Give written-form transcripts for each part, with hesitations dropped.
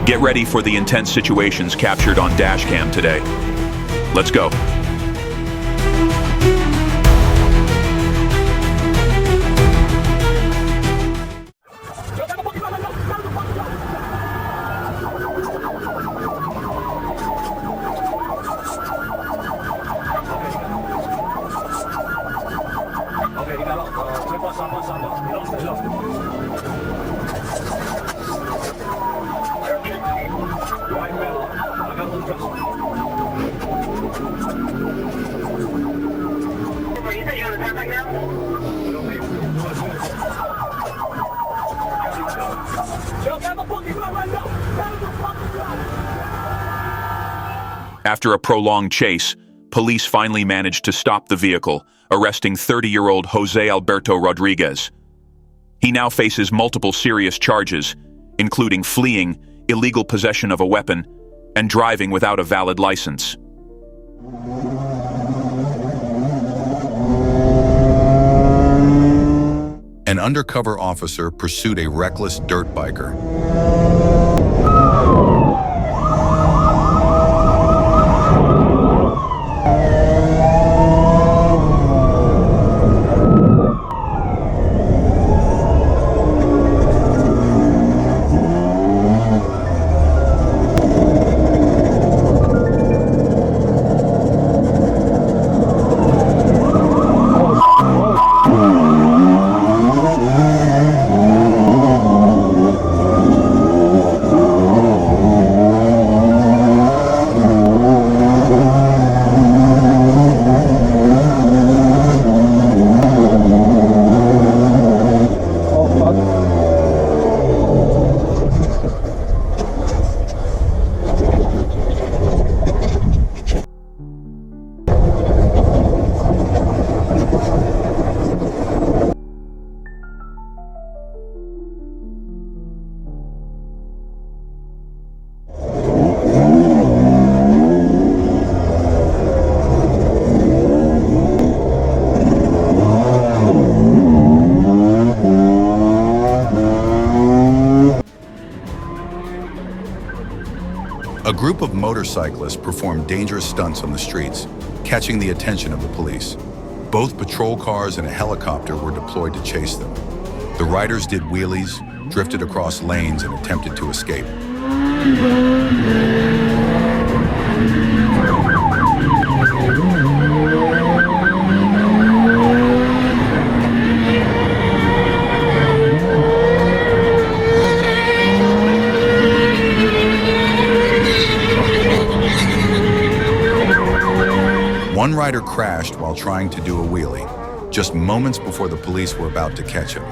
Get ready for the intense situations captured on Dashcam today. Let's go. After a prolonged chase, police finally managed to stop the vehicle, arresting 30-year-old Jose Alberto Rodriguez. He now faces multiple serious charges, including fleeing, illegal possession of a weapon, and driving without a valid license. An undercover officer pursued a reckless dirt biker. A group of motorcyclists performed dangerous stunts on the streets, catching the attention of the police. Both patrol cars and a helicopter were deployed to chase them. The riders did wheelies, drifted across lanes, and attempted to escape. One rider crashed while trying to do a wheelie, just moments before the police were about to catch him.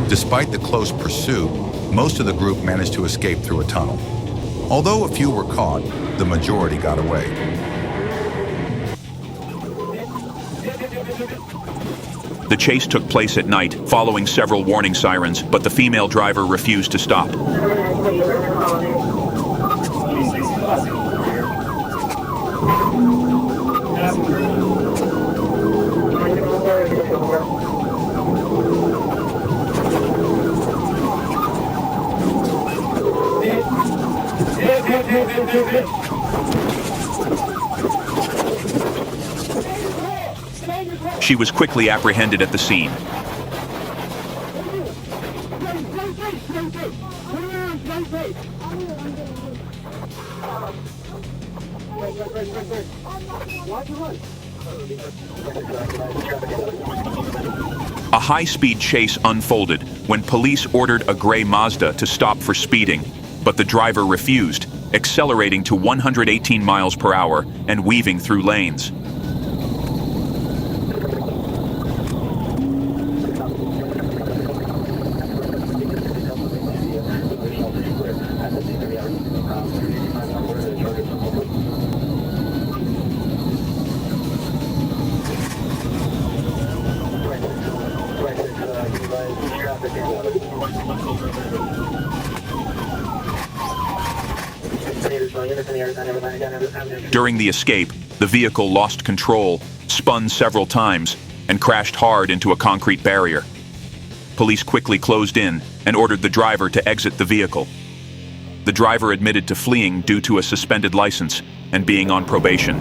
Despite the close pursuit, most of the group managed to escape through a tunnel. Although a few were caught, the majority got away. The chase took place at night, following several warning sirens, but the female driver refused to stop. She was quickly apprehended at the scene. A high-speed chase unfolded when police ordered a gray Mazda to stop for speeding, but the driver refused, accelerating to 118 miles per hour and weaving through lanes. During the escape, the vehicle lost control, spun several times, and crashed hard into a concrete barrier. Police quickly closed in and ordered the driver to exit the vehicle. The driver admitted to fleeing due to a suspended license and being on probation.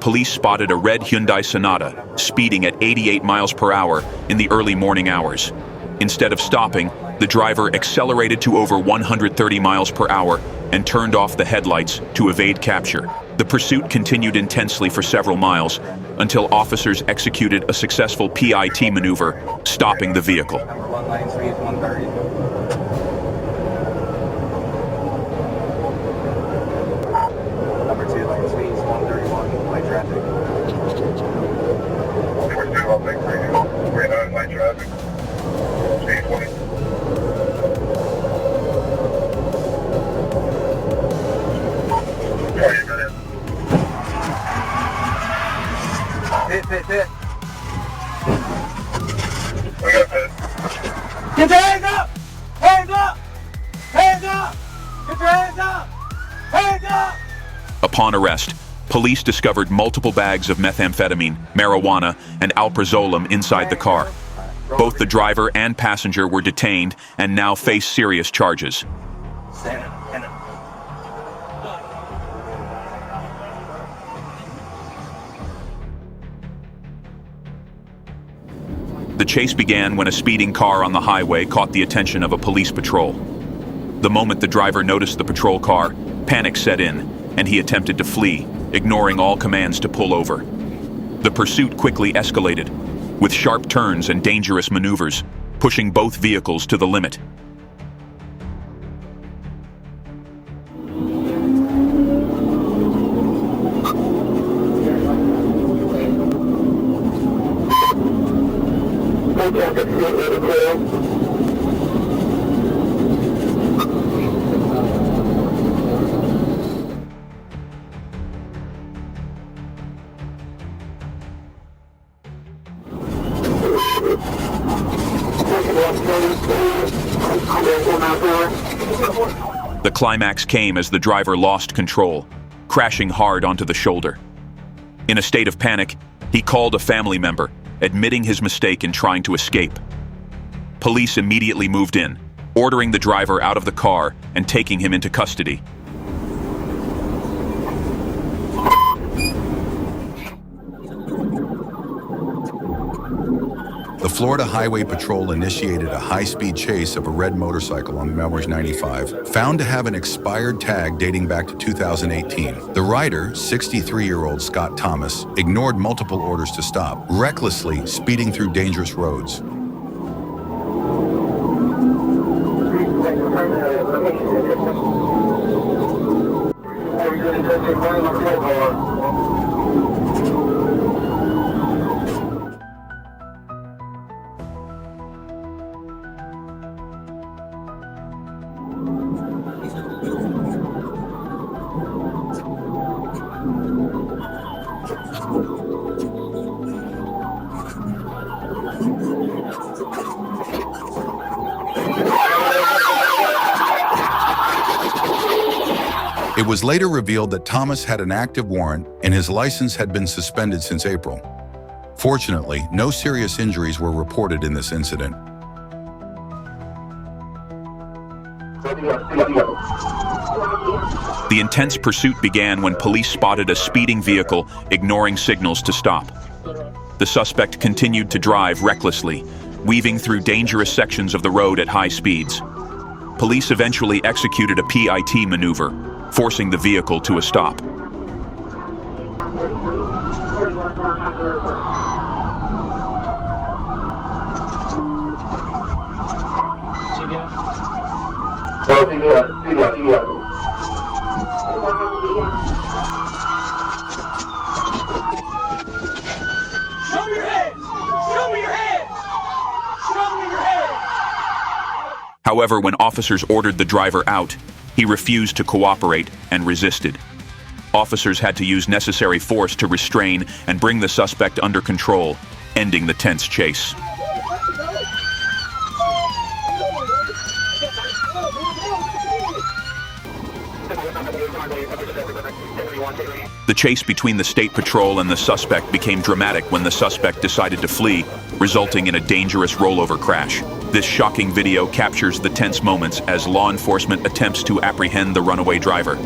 Police spotted a red Hyundai Sonata speeding at 88 miles per hour in the early morning hours. Instead of stopping, the driver accelerated to over 130 miles per hour and turned off the headlights to evade capture. The pursuit continued intensely for several miles until officers executed a successful PIT maneuver, stopping the vehicle. Hit. Get your hands up! Hands up! Hands up! Get your hands up! Hands up! Upon arrest, police discovered multiple bags of methamphetamine, marijuana, and alprazolam inside the car. Both the driver and passenger were detained and now face serious charges. The chase began when a speeding car on the highway caught the attention of a police patrol. The moment the driver noticed the patrol car, panic set in, and he attempted to flee, ignoring all commands to pull over. The pursuit quickly escalated, with sharp turns and dangerous maneuvers, pushing both vehicles to the limit. The climax came as the driver lost control, crashing hard onto the shoulder. In a state of panic, he called a family member, admitting his mistake in trying to escape. Police immediately moved in, ordering the driver out of the car and taking him into custody. The Florida Highway Patrol initiated a high-speed chase of a red motorcycle on Melrose 95, found to have an expired tag dating back to 2018. The rider, 63-year-old Scott Thomas, ignored multiple orders to stop, recklessly speeding through dangerous roads. It was later revealed that Thomas had an active warrant and his license had been suspended since April. Fortunately, no serious injuries were reported in this incident. The intense pursuit began when police spotted a speeding vehicle ignoring signals to stop. The suspect continued to drive recklessly, weaving through dangerous sections of the road at high speeds. Police eventually executed a PIT maneuver, forcing the vehicle to a stop. Show me your head! Show me your head! Show me your head! However, when officers ordered the driver out, he refused to cooperate and resisted. Officers had to use necessary force to restrain and bring the suspect under control, ending the tense chase. The chase between the State Patrol and the suspect became dramatic when the suspect decided to flee, resulting in a dangerous rollover crash. This shocking video captures the tense moments as law enforcement attempts to apprehend the runaway driver.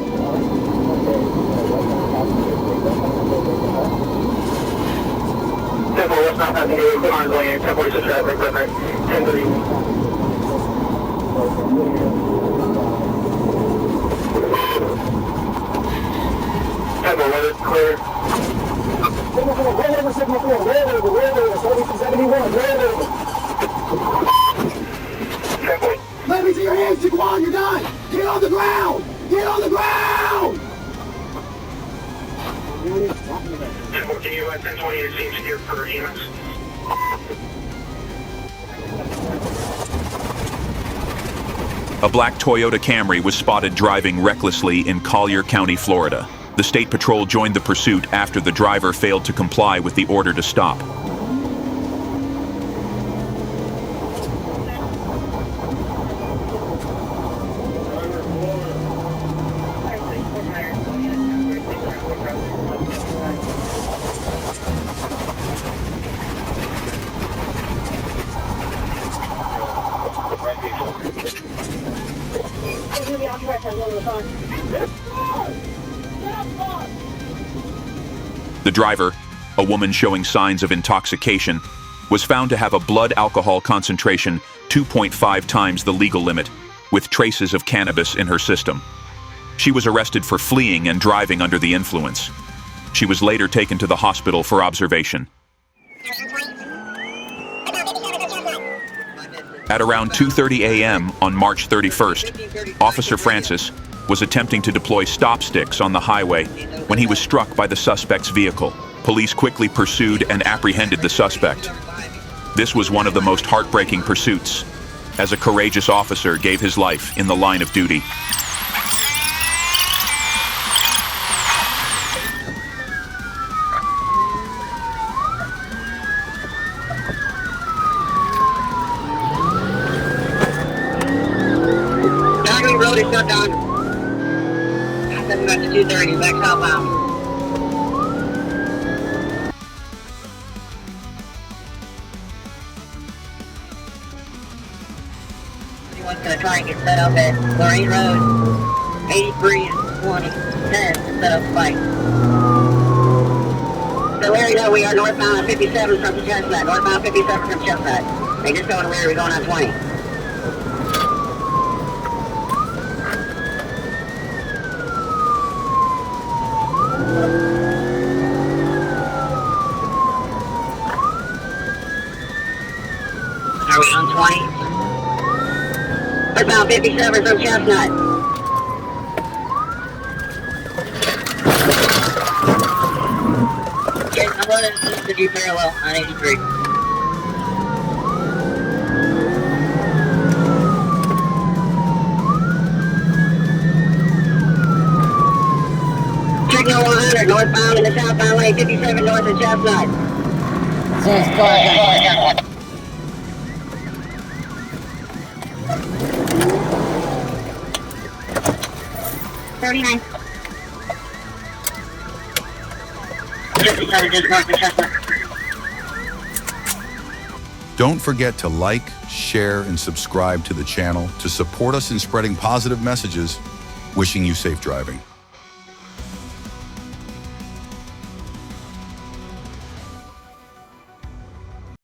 Clear. Let me see your hands, Jaquan, you're done! Get on the ground! Get on the ground! Can you 1020 it seems here for EMS? A black Toyota Camry was spotted driving recklessly in Collier County, Florida. The State Patrol joined the pursuit after the driver failed to comply with the order to stop. The driver, a woman showing signs of intoxication, was found to have a blood alcohol concentration 2.5 times the legal limit, with traces of cannabis in her system. She was arrested for fleeing and driving under the influence. She was later taken to the hospital for observation. At around 2:30 a.m. on March 31st, Officer Francis was attempting to deploy stop sticks on the highway when he was struck by the suspect's vehicle. Police quickly pursued and apprehended the suspect. This was one of the most heartbreaking pursuits, as a courageous officer gave his life in the line of duty. Road is shut down. That's at 2:30, back southbound. Anyone's gonna try and get set up at Lorraine Road, 83 and 20, 10 to set up a fight. So Larry, no, we are northbound on 57 from Chestnut, northbound 57 from Chestnut. They just going to Larry, we're going on 20. Are we on 20? Northbound 57 from Chestnut. Okay, I'm running to do parallel on 83. Signal 100, northbound in the southbound lane, 57 north of Chestnut. $39. Don't forget to like, share, and subscribe to the channel to support us in spreading positive messages. Wishing you safe driving.